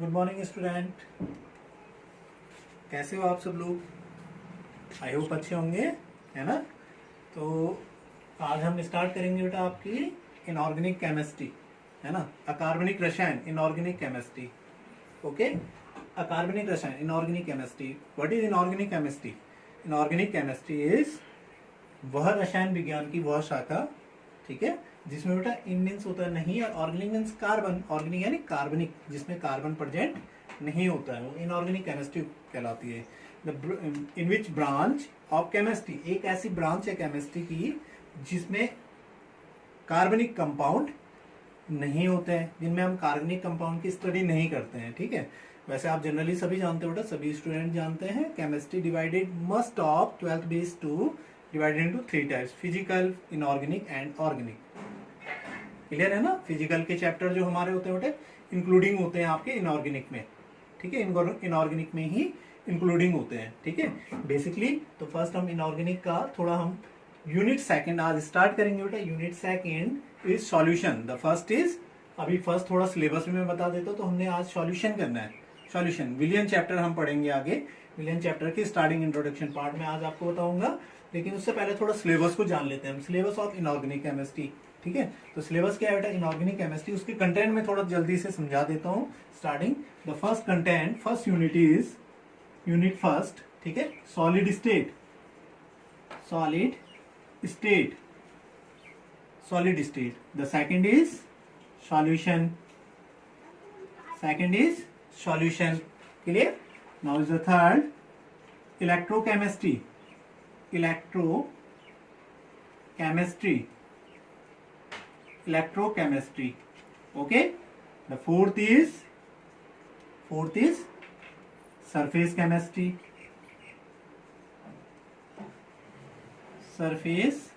Good morning student, कैसे हो आप सब लोग। आई होप अच्छे होंगे, है ना। तो आज हम स्टार्ट करेंगे बेटा आपकी इनऑर्गेनिक केमिस्ट्री, है ना। अकार्बनिक रसायन, इनऑर्गेनिक केमिस्ट्री। ओके, अकार्बनिक रसायन, inorganic chemistry. What is inorganic chemistry? Inorganic chemistry is वह रसायन विज्ञान की वह शाखा, ठीक है, जिसमें बेटा इन मीन्स होता है नहीं, और ऑर्गेनिक मीन्स कार्बन, ऑर्गेनिक यानी कार्बनिक, जिसमें कार्बन प्रेजेंट नहीं होता है, वो इनऑर्गेनिक केमिस्ट्री कहलाती है। इन विच ब्रांच ऑफ केमिस्ट्री, एक ऐसी ब्रांच है केमिस्ट्री की जिसमें कार्बनिक कंपाउंड नहीं होते हैं, जिनमें हम कार्बनिक कंपाउंड की स्टडी नहीं करते हैं, ठीक है। वैसे आप जनरली सभी जानते हो बेटा, सभी स्टूडेंट जानते हैं, chemistry divided must of 12th base two divided into 3 types, physical, inorganic and organic. Clear है ना। फिजिकल के चैप्टर जो हमारे होते हैं बेटे इंक्लूडिंग होते हैं आपके इनऑर्गेनिक में, ठीक है, इनऑर्गेनिक में ही इंक्लूडिंग होते हैं, ठीक है बेसिकली। तो फर्स्ट हम इनऑर्गेनिक का थोड़ा हम यूनिट सेकंड आज स्टार्ट करेंगे बेटा। Unit second is solution. The first is, अभी फर्स्ट थोड़ा सिलेबस में मैं बता देता हूँ, तो हमने आज सॉल्यूशन करना है। सॉल्यूशन विलियन चैप्टर हम पढ़ेंगे आगे, विलियन चैप्टर की स्टार्टिंग इंट्रोडक्शन पार्ट में आज आपको बताऊंगा, लेकिन उससे पहले थोड़ा सिलेबस को जान लेते हैं हम। सिलेबस ऑफ इनऑर्गेनिक केमिस्ट्री, ठीक है। तो सिलेबस क्या है बेटा इनऑर्गेनिक केमिस्ट्री, उसके कंटेंट में थोड़ा जल्दी से समझा देता हूँ। Starting the first content, first unit is unit first, ठीक है, solid state, solid state, solid state. The second is solution, second is solution. Clear. Now is the third electrochemistry, electrochemistry, electrochemistry. Okay. The fourth is surface chemistry, surface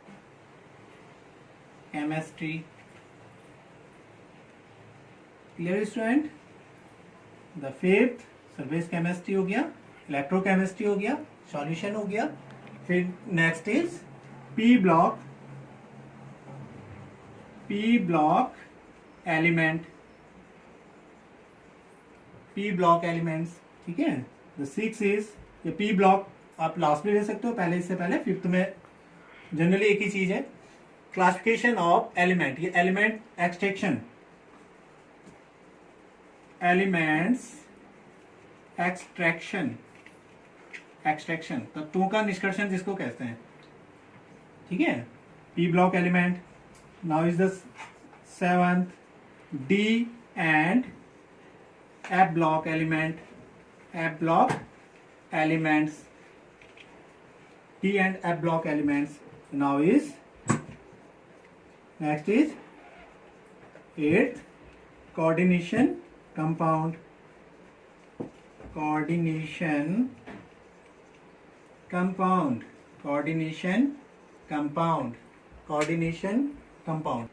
chemistry. Clear student? The fifth surface chemistry हो गया, electrochemistry हो गया, solution हो गया। फिर next is P block element, P block elements, ठीक है। The six is, ये पी ब्लॉक आप लास्ट में ले सकते हो, पहले इससे पहले फिफ्थ में जनरली एक ही चीज है। क्लासिफिकेशन ऑफ एलिमेंट, ये एलिमेंट एक्सट्रैक्शन, एलिमेंट्स एक्सट्रैक्शन, तत्वों का निष्कर्षण जिसको कहते हैं, ठीक है। P block element. Now is the seventh D and F block element, F block elements, D and F block elements. Now is next is eighth coordination compound, coordination compound, coordination compound, coordination compound,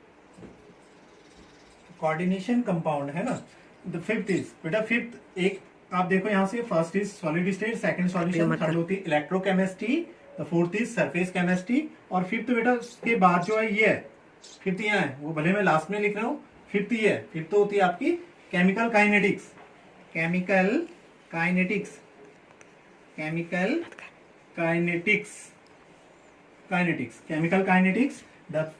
coordination compound है ना। The fifth is बेटा, fifth एक आप देखो यहाँ से, first is solid state, second solution, third होती है electrochemistry, the fourth is surface chemistry, और फिफ्थ बेटा उसके बाद जो है ये है, फिफ्थ यहाँ है, वो भले मैं लास्ट में लिख रहा हूँ, फिफ्थ ये है। फिफ्थ तो होती है आपकी chemical kinetics, chemical kinetics, chemical kinetics, kinetics, chemical kinetics. The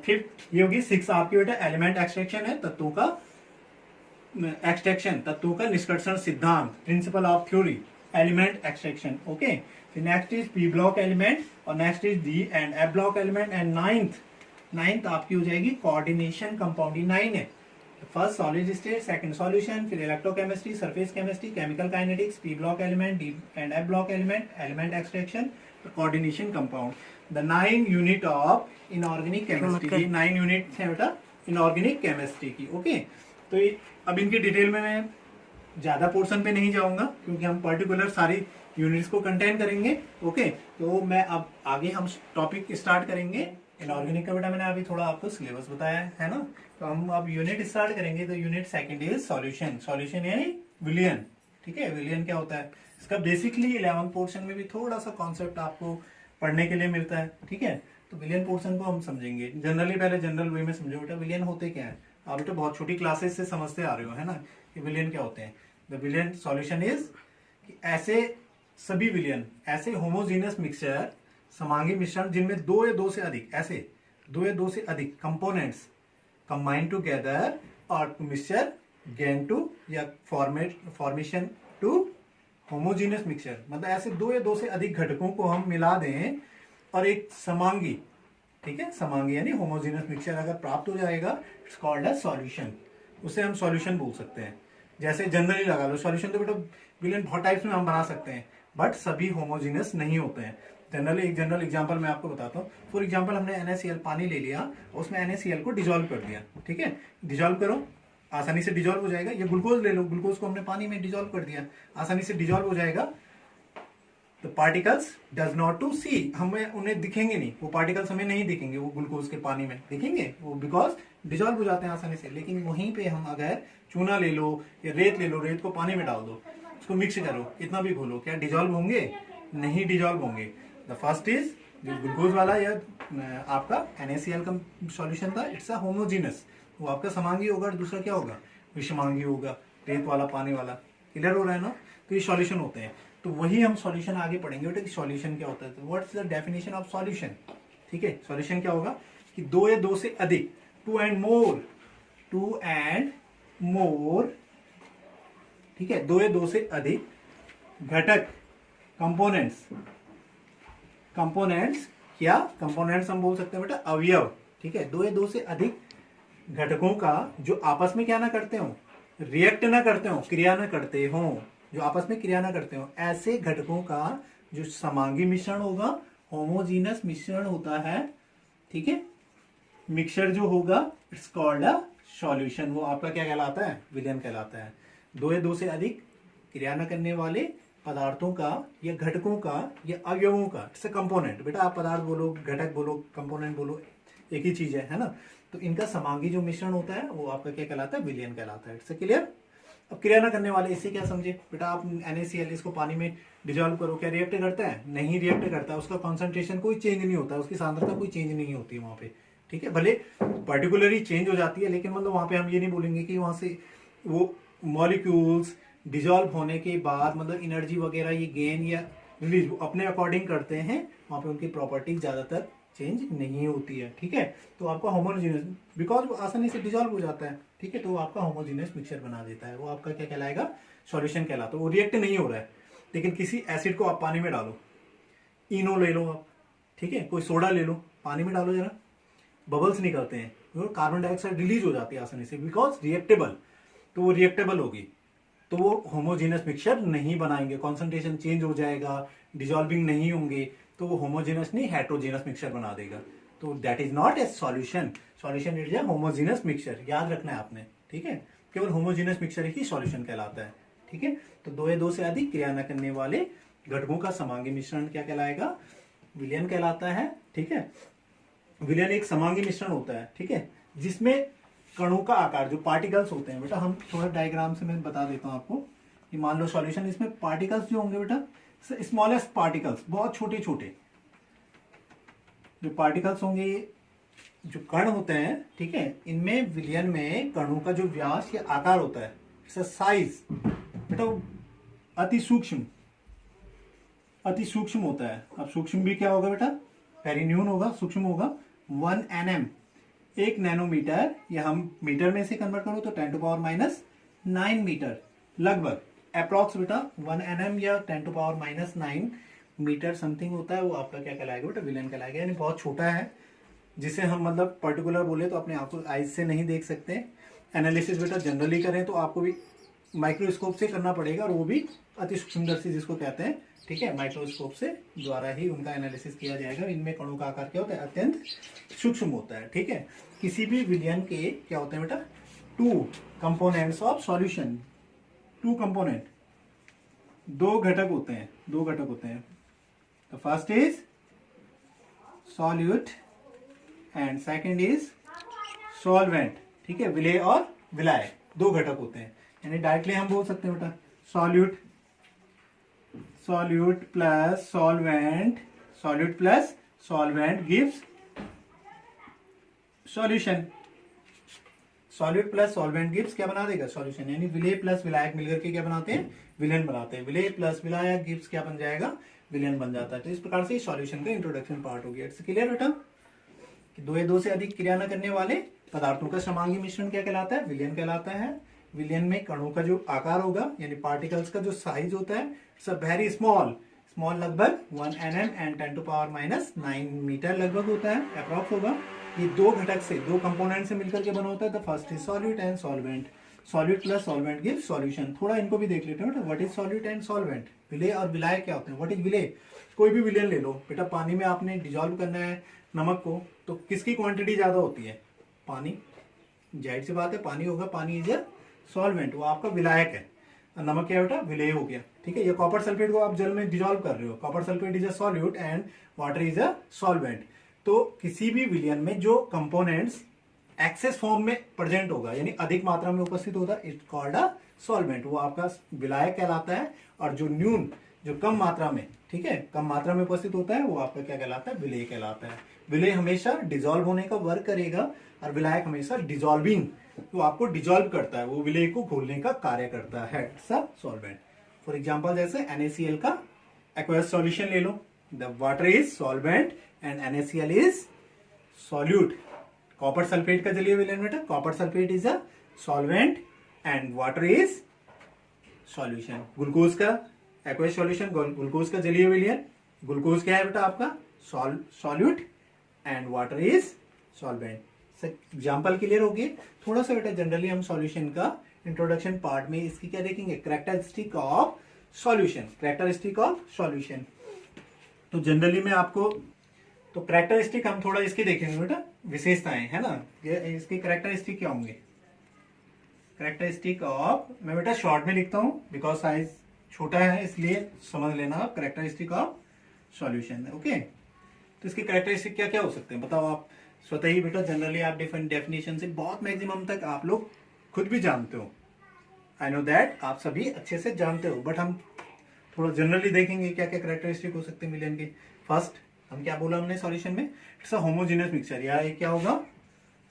fifth ये होगी। सिक्स आपकी बेटा एलिमेंट एक्सट्रैक्शन है, तत्वों का एक्सट्रैक्शन, तत्वों का निष्कर्षण सिद्धांत, principle of theory, element extraction. Okay. फिर next is P block element, और next is D and F block element, and ninth आपकी हो जाएगी कोऑर्डिनेशन कंपाउंड। 9 है। First solid state, second solution, फिर electrochemistry, surface chemistry, chemical kinetics, P block element, D and F block element, element extraction, coordination compound. The 9 unit of inorganic chemistry, 9 unit है बेटा inorganic chemistry की। Okay. तो अब इनकी detail में मैं ज्यादा पोर्शन पे नहीं जाऊंगा, क्योंकि हम पर्टिकुलर सारी यूनिट्स को कंटेन करेंगे। ओके। तो मैं अब आगे हम टॉपिक स्टार्ट करेंगे। इनऑर्गेनिक का बेटा मैंने अभी थोड़ा आपको सिलेबस बताया है ना। तो हम अब यूनिट स्टार्ट करेंगे। तो unit second is solution, solution यानी विलियन, ठीक है। विलियन क्या होता है, इसका बेसिकली 11th पोर्शन में भी थोड़ा सा कॉन्सेप्ट आपको पढ़ने के लिए मिलता है, ठीक है। तो विलियन पोर्शन को हम समझेंगे जनरली, पहले जनरल वे में समझो बेटा विलियन होते क्या है। आप बेटा बहुत छोटी क्लासेस से समझते आ रहे हो, है ना, कि विलियन क्या होते हैं। द विलियन सॉल्यूशन इज ऐसे सभी विलियन, ऐसे होमोजीनियस मिक्सचर, समांगी मिश्रण जिनमें दो या दो से अधिक, ऐसे दो या दो से अधिक कंपोनेंट्स कंबाइन टूगेदर और टू मिक्सचर गेन टू या फॉर्मेशन टू होमोजीनियस मिक्सचर, मतलब ऐसे दो या दो से अधिक घटकों को हम मिला दें और एक समांगी, ठीक है, समांगी यानी होमोजीनियस मिक्सचर अगर प्राप्त हो जाएगा, इट्स कॉल्ड एज सॉल्यूशन। उसे हम सॉल्यूशन बोल सकते हैं। जैसे जनरली लगा लो, सॉल्यूशन तो बेटा विलियन बहुत टाइप्स में हम बना सकते हैं, बट सभी होमोजीनियस नहीं होते हैं। जनरली एक जनरल एग्जांपल मैं आपको बताता हूँ। फॉर एग्जांपल हमने NaCl पानी ले लिया, उसमें NaCl को डिजोल्व कर दिया, ठीक है, डिजोल्व करो, आसानी से डिजोल्व हो जाएगा। ये ग्लूकोज ले लो, ग्लूकोज को हमने पानी में डिजोल्व कर दिया, आसानी से डिजोल्व हो जाएगा। तो पार्टिकल्स डज नॉट टू सी, हमें उन्हें दिखेंगे नहीं, वो पार्टिकल्स हमें नहीं दिखेंगे, वो ग्लूकोज के पानी में दिखेंगे वो, बिकॉज डिजोल्व हो जाते हैं आसानी से। लेकिन वहीं पे हम अगर चूना ले लो या रेत ले लो, रेत को पानी में डाल दो, उसको मिक्स करो, इतना भी घोलो, क्या डिजोल्व होंगे? नहीं डिजोल्व होंगे। द फर्स्ट इज जो ग्लूकोज वाला या आपका NaCl का सॉल्यूशन था, इट्स अ होमोजीनस, वो आपका समांगी होगा, और दूसरा क्या होगा? विषमांगी होगा, रेत वाला पानी वाला। क्लियर हो रहा है ना? तो ये सॉल्यूशन होते हैं। तो वही हम सॉल्यूशन आगे पढ़ेंगे बेटा कि सॉल्यूशन क्या होता है। तो what's the definition of solution? ठीक है, सॉल्यूशन क्या होगा कि दो या दो से अधिक, टू एंड मोर, ठीक है, दो या दो से अधिक घटक, कंपोनेंट्स क्या? कंपोनेंट्स हम बोल सकते हैं बेटा अवयव, ठीक है, दो या दो से अधिक घटकों का जो आपस में क्या ना करते हो, रिएक्ट ना करते हो, क्रिया ना करते हो, जो आपस में क्रिया ना करते हो, ऐसे घटकों का जो समांगी मिश्रण होगा, होमोजीनस मिश्रण होता है, ठीक है, मिक्सचर जो होगा, इट्स कॉल्ड अ सॉल्यूशन। वो आपका क्या कहलाता है? विलयन कहलाता है। दो या दो से अधिक क्रिया न करने वाले पदार्थों का या घटकों का या अवयवों का, इट्स अ कंपोनेंट। बेटा आप पदार्थ बोलो, घटक बोलो, कंपोनेंट बोलो, एक ही चीज है ना? तो इनका समांगी जो मिश्रण होता है वो आपका क्या कहलाता है? विलयन कहलाता है। It's clear? अब क्रिया न करने वाले, इससे क्या समझे बेटा? आप NaCl इसको पानी में डिजोल्व करो, क्या रिएक्ट करता है? नहीं रिएक्ट करता, उसका कॉन्सेंट्रेशन कोई चेंज नहीं होता, उसकी सांद्रता कोई चेंज नहीं होती वहां पे, ठीक है। भले पर्टिकुलरली चेंज हो जाती है, लेकिन मतलब वहां पे हम ये नहीं बोलेंगे कि वहां से वो मॉलिक्यूल्स डिजोल्व होने के बाद मतलब एनर्जी वगैरह ये गेन या रिलीज अपने अकॉर्डिंग करते हैं, वहां पे उनकी प्रॉपर्टीज ज्यादातर चेंज नहीं होती है, ठीक है। तो आपका होमोजेनियस, बिकॉज वो आसानी से डिजोल्व हो जाता है, ठीक है, तो वो आपका होमोजेनियस मिक्सचर बना देता है। वो आपका क्या कहलाएगा? सॉल्यूशन कहलाता है। वो रिएक्ट नहीं हो रहा है, लेकिन किसी एसिड को आप पानी में डालो, इनो ले लो आप, ठीक है, कोई सोडा ले लो, पानी में डालो जरा, बबल्स निकलते हैं, कार्बन डाइऑक्साइड रिलीज हो जाती है आसानी से, बिकॉज रिएक्टेबल, तो वो रिएक्टेबल होगी, तो वो होमोजेनियस मिक्सचर नहीं बनाएंगे, कॉन्सेंट्रेशन चेंज हो जाएगा, डिजॉल्विंग नहीं होंगे, तो वो होमोजेनस नहीं हेट्रोजेनस मिक्सचर बना देगा। तो that is not a solution. Solution is a homogeneous mixture, याद रखना है आपने, ठीक है। केवल होमोजेनस मिक्सचर ही सॉल्यूशन कहलाता है, ठीक है। तो दो या दो से अधिक क्रिया न करने वाले घटकों का समांगी मिश्रण क्या कहलाएगा? विलयन कहलाता है, ठीक है। विलयन एक समांगी मिश्रण होता है, ठीक है, जिसमें कणों का आकार, जो पार्टिकल्स होते हैं बेटा, हम थोड़ा डायग्राम से मैं बता देता हूं आपको कि मान लो सॉल्यूशन, इसमें पार्टिकल्स जो होंगे बेटा, स्मॉलेस्ट पार्टिकल्स, बहुत छोटे छोटे जो पार्टिकल्स होंगे, जो कण होते हैं, ठीक है, इनमें विलयन में कणों का जो व्यास या आकार होता है, साइज बेटा, अति सूक्ष्म होता है। अब सूक्ष्म भी क्या होगा बेटा? वेरी न्यून होगा, सूक्ष्म होगा 1 nm, 1 नैनोमीटर, या हम मीटर में से कन्वर्ट करो तो 10⁻⁹ मीटर लगभग, अप्रॉक्स बेटा 1 nm या 10⁻⁹ मीटर समथिंग होता है। वो आपका क्या कहलाएगा बेटा? विलयन कहलाएगा। यानी बहुत छोटा है, जिसे हम मतलब पर्टिकुलर बोले तो अपने आंखों आइज से नहीं देख सकते। एनालिसिस बेटा जनरली करें तो आपको भी माइक्रोस्कोप से करना पड़ेगा, और वो भी अति सूक्ष्मदर्शी जिसको कहते हैं, ठीक है, माइक्रोस्कोप से द्वारा ही उनका एनालिसिस किया जाएगा। इनमें कणों का आकार क्या होता है? अत्यंत सूक्ष्म होता है, ठीक है। किसी भी विलयन के क्या होते हैं बेटा? 2 कंपोनेंट्स ऑफ सॉल्यूशन, 2 कंपोनेंट, 2 घटक होते हैं। The first is solute and second is solvent, ठीक है, विलेय और विलाय, 2 घटक होते हैं। यानी डायरेक्टली हम बोल सकते हैं बेटा solute plus solvent gives solution. Solid plus solvent gives क्या बना देगा, सॉल्यूशन। यानी विलेय प्लस विलायक मिलकर के क्या बनाते हैं, विलेन बनाते हैं। विलेय प्लस विलायक गिव्स क्या बन जाएगा, विलेन बन जाता है। तो इस प्रकार से सॉल्यूशन का इंट्रोडक्शन पार्ट हो गया। इट्स क्लियर बेटा कि दो या दो से अधिक क्रिया न करने वाले पदार्थों का समांगी मिश्रण क्या कहलाता है, विलयन कहलाता है। विलयन में कणों का जो आकार होगा यानी पार्टिकल्स का जो साइज होता है इट्स वेरी स्मॉल, स्मॉल लगभग 1 nm एंड 10⁻⁹ मीटर लगभग होता है, अप्रॉक्स होगा। ये दो घटक से, दो कंपोनेंट से मिलकर के बना होता है। The first is solute and solvent. Solute plus solvent give solution. थोड़ा इनको भी देख लेते हैं बेटा, what is solute and solvent. विलेय और विलायक क्या होते हैं, व्हाट इज विलेय। कोई भी विलेन ले लो बेटा, पानी में आपने डिजोल्व करना है नमक को, तो किसकी क्वांटिटी ज्यादा होती है, पानी। जाहिर सी बात है पानी होगा, पानी इज अ सॉल्वेंट, वो आपका विलायक है। नमक क्या बेटा, विलेय हो गया, ठीक है। ये कॉपर सल्फेट को आप जल में डिजोल्व कर रहे हो, copper sulphate is a solute and water is a solvent. तो किसी भी विलयन में जो कंपोनेंट्स एक्सेस फॉर्म में प्रेजेंट होगा यानी अधिक मात्रा में उपस्थित होता है, इट्स कॉल्ड अ सॉल्वेंट, वो आपका विलायक कहलाता है। और जो न्यून, जो कम मात्रा में, ठीक है, कम मात्रा में उपस्थित होता है वो आपका क्या कहलाता है, विलेय कहलाता है। विलेय हमेशा डिजोल्व होने का वर्क करेगा और विलायक हमेशा डिजोल्विंग, वो आपको डिजोल्व करता है, वो विलेय को घोलने का कार्य करता है, it's a solvent. For example जैसे NaCl का एक्वस सॉल्यूशन ले लो, the water is solvent and NaCl is solute. Copper sulphate का जलीय विलयन बेटा, copper sulphate is a solvent and water is solution. Glucose का एक्वस सॉल्यूशन, ग्लूकोज का जलीय विलयन, ग्लूकोज क्या है बेटा आपका, solute and water is solvent. Example clear होगी। थोड़ा सा बेटा जनरली हम सॉल्यूशन का इंट्रोडक्शन पार्ट में इसकी क्या देखेंगे, characteristic of solution, characteristic of solution. तो जनरली में आपको, तो कैरेक्टरिस्टिक हम थोड़ा इसके देखेंगे बेटा, विशेषताएं है ना, ये इसके कैरेक्टरिस्टिक क्या होंगे। कैरेक्टरिस्टिक ऑफ, मैं बेटा शॉर्ट में लिखता हूं बिकॉज साइज छोटा है इसलिए समझ लेना आप, कैरेक्टरिस्टिक ऑफ सॉल्यूशन, ओके। तो इसके कैरेक्टरिस्टिक क्या क्या हो सकते हैं बताओ आप स्वतः ही बेटा। जनरली आप डिफरेंट डेफिनेशन से बहुत मैक्सिमम तक आप लोग खुद भी जानते हो, आई नो दैट आप सभी अच्छे से जानते हो, बट हम थोड़ा जनरली देखेंगे क्या क्या कैरेक्टरिस्टिक हो सकते हैं मिलियन के। फर्स्ट हम क्या बोला हमने सॉल्यूशन में, इट्स अ होमोजेनियस मिक्सचर, या ये क्या होगा,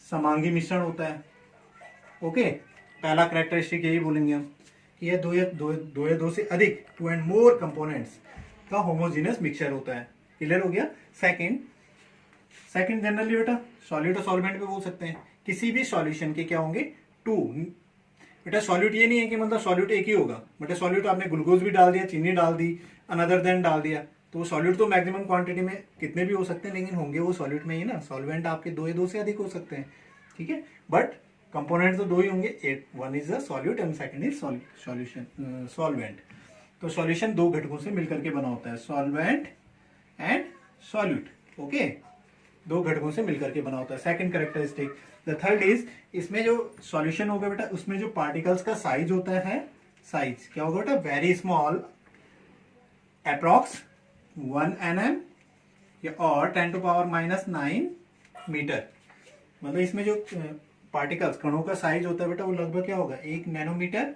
समांगी मिश्रण होता है, ओके। पहला कैरेक्टरिस्टिक यही बोलेंगे हम कि यह दो से अधिक, 2 and more कंपोनेंट्स का होमोजेनियस मिक्सचर होता है, क्लियर हो गया। सेकंड जनरली बेटा सॉल्यूट और सॉल्वेंट पे बोल सकते हैं, किसी भी सॉल्यूशन के क्या होंगे, 2 बेटा। सॉल्यूट ये नहीं है कि मतलब सॉल्यूट एक ही होगा, बेटा सॉल्यूट आपने ग्लूकोज भी डाल दिया, चीनी डाल दी, अनदर देन डाल दिया, तो सॉल्यूट तो मैक्सिमम क्वांटिटी में कितने भी हो सकते हैं, लेकिन होंगे वो सॉल्यूट में ही ना। सॉल्वेंट आपके दो से अधिक हो सकते हैं, ठीक है, बट कंपोनेंट तो दो ही होंगे, one is a solute and second is solution solvent. तो सॉल्यूशन दो घटकों से मिलकर के बना होता है, सॉल्वेंट एंड सॉल्यूट, ओके, दो घटकों से मिलकर के बना होता है। Second characteristic. The third is, इसमें जो सॉल्यूशन होगा बेटा उसमें जो पार्टिकल्स का साइज होता है, साइज क्या होगा बेटा, वेरी स्मॉल, अप्रॉक्स 1 nm और 10⁻⁹ मीटर। मतलब इसमें जो पार्टिकल्स, कणों का साइज होता है बेटा वो लगभग क्या होगा, 1 नैनोमीटर,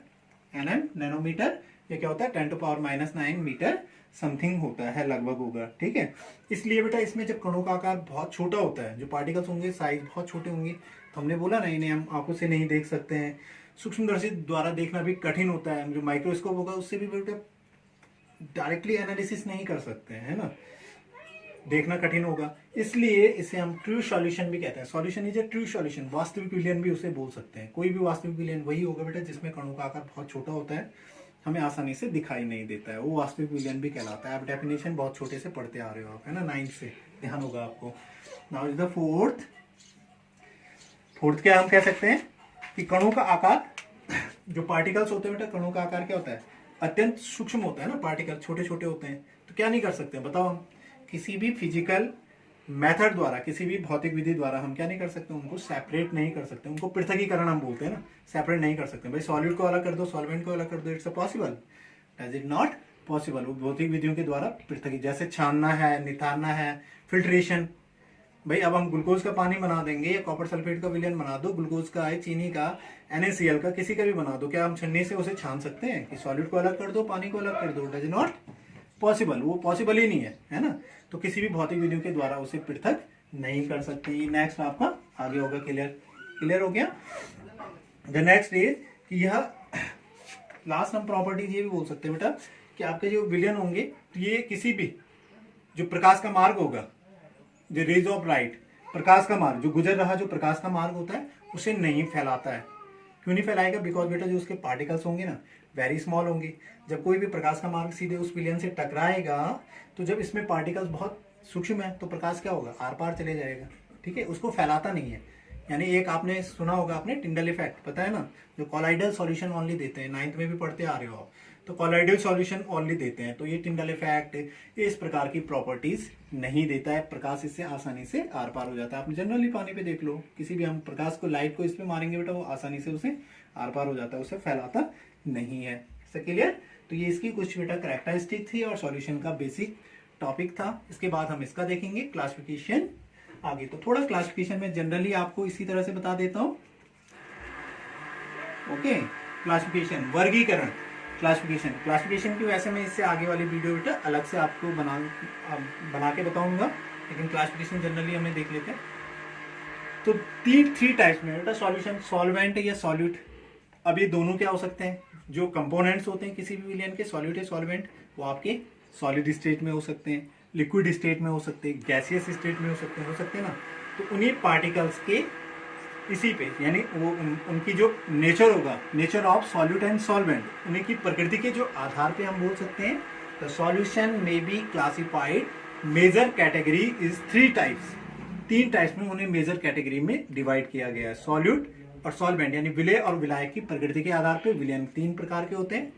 नैनोमीटर, ये क्या होता है 10⁻⁹ मीटर समथिंग होता है, लगभग होगा, ठीक है। इसलिए बेटा इसमें जब कणों का आकार बहुत छोटा होता है, जो पार्टिकल्स होंगे साइज बहुत छोटे होंगे, तो हमने बोला ना इन्हें हम आंखों से नहीं देख सकते हैं, सूक्ष्मदर्शी द्वारा देखना भी कठिन होता है, जो माइक्रोस्कोप होगा उससे भी बेटा डायरेक्टली एनालिसिस नहीं कर सकते हैं, है ना, देखना कठिन होगा। इसलिए इसे हम ट्रू सॉल्यूशन भी कहते हैं। Solution is a true solution, वास्तविक विलयन भी उसे बोल सकते हैं। कोई भी वास्तविक विलयन वही होगा बेटा जिसमें कणों का आकार बहुत छोटा होता है, हमें आसानी से दिखाई नहीं देता है, वो वास्तविक विलयन भी कहलाता है। आप डेफिनेशन बहुत छोटे से पढ़ते आ रहे हो आप, है ना, 9th से, ध्यान होगा आपको। नाउ इज द फोर्थ क्या हम कह सकते हैं कि कणों का आकार, जो पार्टिकल्स होते हैं बेटा, कणों का आकार क्या होता है, अत्यंत सूक्ष्म होता है ना, पार्टिकल छोटे छोटे होते हैं। तो क्या नहीं कर सकते बताओ हम, किसी भी फिजिकल मेथड द्वारा, किसी भी भौतिक विधि द्वारा हम क्या नहीं कर सकते, उनको सेपरेट नहीं कर सकते, उनको पृथकीकरण हम बोलते हैं ना, सेपरेट नहीं कर सकते। भाई सॉल्यूट को अलग कर दो, सॉल्वेंट को अलग कर दो, it's a possible, does it not possible. वो भौतिक विधियों के द्वारा पृथक, जैसे छानना है, निथारना है, फिल्ट्रेशन। भाई अब हम ग्लूकोज का पानी बना देंगे या कॉपर सल्फेट का विलयन बना दो, ग्लूकोज का है, चीनी का, NaCl का, किसी का भी बना दो, क्या हम छन्नी से उसे छान सकते हैं कि सॉल्यूट को अलग कर दो, पानी को अलग कर दो, डज नॉट पॉसिबल, वो पॉसिबल ही नहीं है ना। तो किसी भी भौतिक विधियों के द्वारा उसे पृथक नहीं कर सकते। नेक्स्ट आपका आगे होगा, क्लियर हो गया। द नेक्स्ट इज कि यह लास्ट हम प्रॉपर्टीज ये भी बोल सकते हैं बेटा कि आपके जो विलियन होंगे तो ये किसी भी जो प्रकाश का मार्ग होगा, जो रेज ऑफ लाइट, प्रकाश का मार्ग जो गुजर रहा जो प्रकाश का मार्ग होता है उसे नहीं फैलाता है। क्यों नहीं फैलाएगा? बिकॉज बेटा जो उसके पार्टिकल्स होंगे ना वेरी स्मॉल होंगे। जब कोई भी प्रकाश का मार्ग सीधे उस विलियन से टकराएगा तो जब इसमें पार्टिकल्स बहुत सूक्ष्म है तो प्रकाश क्या होगा? आर पार चले जाएगा। ठीक है, उसको फैलाता नहीं है। यानी एक आपने सुना होगा आपने टिंडल इफेक्ट, पता है ना, जो कॉलाइडल सॉल्यूशन ओनली देते हैं, 9th में भी पढ़ते आ रहे हो आप, तो कॉलाइडल सॉल्यूशन ओनली देते हैं। तो ये टिंडल इफेक्ट इस प्रकार की प्रॉपर्टीज नहीं देता है, प्रकाश इससे आसानी से आर पार हो जाता है। आप जनरली पानी पे देख लो, किसी भी हम प्रकाश को लाइट को इस पे मारेंगे बेटा वो आसानी से उसे आर पार हो जाता है, उसे फैलाता नहीं है। क्लियर? तो ये इसकी कुछ बेटा कैरेक्टरिस्टिक थी और सॉल्यूशन का बेसिक टॉपिक था। इसके बाद हम इसका देखेंगे क्लासिफिकेशन आगे। तो थोड़ा क्लासिफिकेशन में जनरली आपको इसी तरह से बता देता हूं। ओके, क्लासिफिकेशन, वर्गीकरण, क्लासिफिकेशन की वैसे मैं इससे आगे वाली वीडियो बेटा अलग से आपको बना के बताऊंगा, लेकिन क्लासिफिकेशन जनरली हमें देख लेते हैं। तो थ्री टाइप्स में बेटा सॉल्यूशन, सॉल्वेंट या सॉल्यूट। अब ये दोनों क्या हो सकते हैं? जो कंपोनेंट्स होते हैं किसी भी विलियन के, सॉल्यूट या सॉल्वेंट, वो आपके सॉलिड स्टेट में हो सकते हैं, लिक्विड स्टेट में हो सकते हैं, गैसियस स्टेट में हो सकते हैं ना। तो उन्हीं पार्टिकल्स के इसी पे यानी वो उनकी जो नेचर होगा, nature of solute and solvent, उन्हीं की प्रकृति के जो आधार पे हम बोल सकते हैं द सॉल्यूशन में be classified major category is 3 types. 3 types में उन्हें मेजर कैटेगरी में डिवाइड किया गया है। सॉल्यूट और सॉल्वेंट यानी विलय और विलायक की प्रकृति के आधार पे विलियन 3 प्रकार के होते हैं,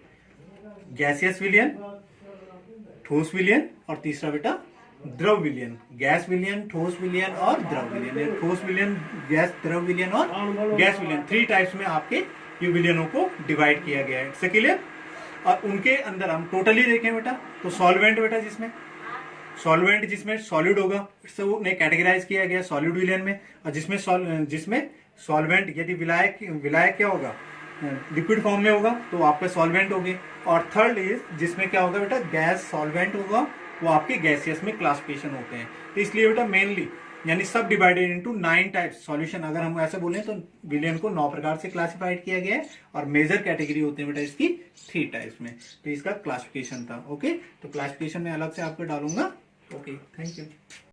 गैसियस विलियन, ठोस विलियन और तीसरा बेटा द्रव विलियन। गैस विलियन, ठोस विलियन और द्रव विलियन। ठोस विलियन, गैस, द्रव विलियन और गैस विलियन, 3 टाइप्स में आपके ये विलियनों को डिवाइड किया गया है। क्लियर? और उनके अंदर हम टोटली देखें बेटा तो सॉल्वेंट बेटा जिसमें सॉलिड होगा इससे वो उन्हें कैटेगराइज किया गया सॉलिड विलियन में, और जिसमें सॉल्वेंट यदि विलायक क्या होगा? लिक्विड फॉर्म में होगा तो आपके सॉल्वेंट होंगे। और थर्ड इज जिसमें क्या होगा बेटा? गैस सॉल्वेंट होगा, वो आपके गैसियस में क्लासिफिकेशन होते हैं। तो इसलिए बेटा मेनली यानी सब डिवाइडेड इनटू 9 टाइप्स सॉल्यूशन। अगर हम ऐसे बोलें तो विलियन को 9 प्रकार से क्लासिफाइड किया गया है और मेजर कैटेगरी होते हैं बेटा इसकी 3 टाइप्स में। तो इसका क्लासिफिकेशन था। ओके, तो क्लासिफिकेशन में अलग से आपको डालूंगा। Okay, thank you.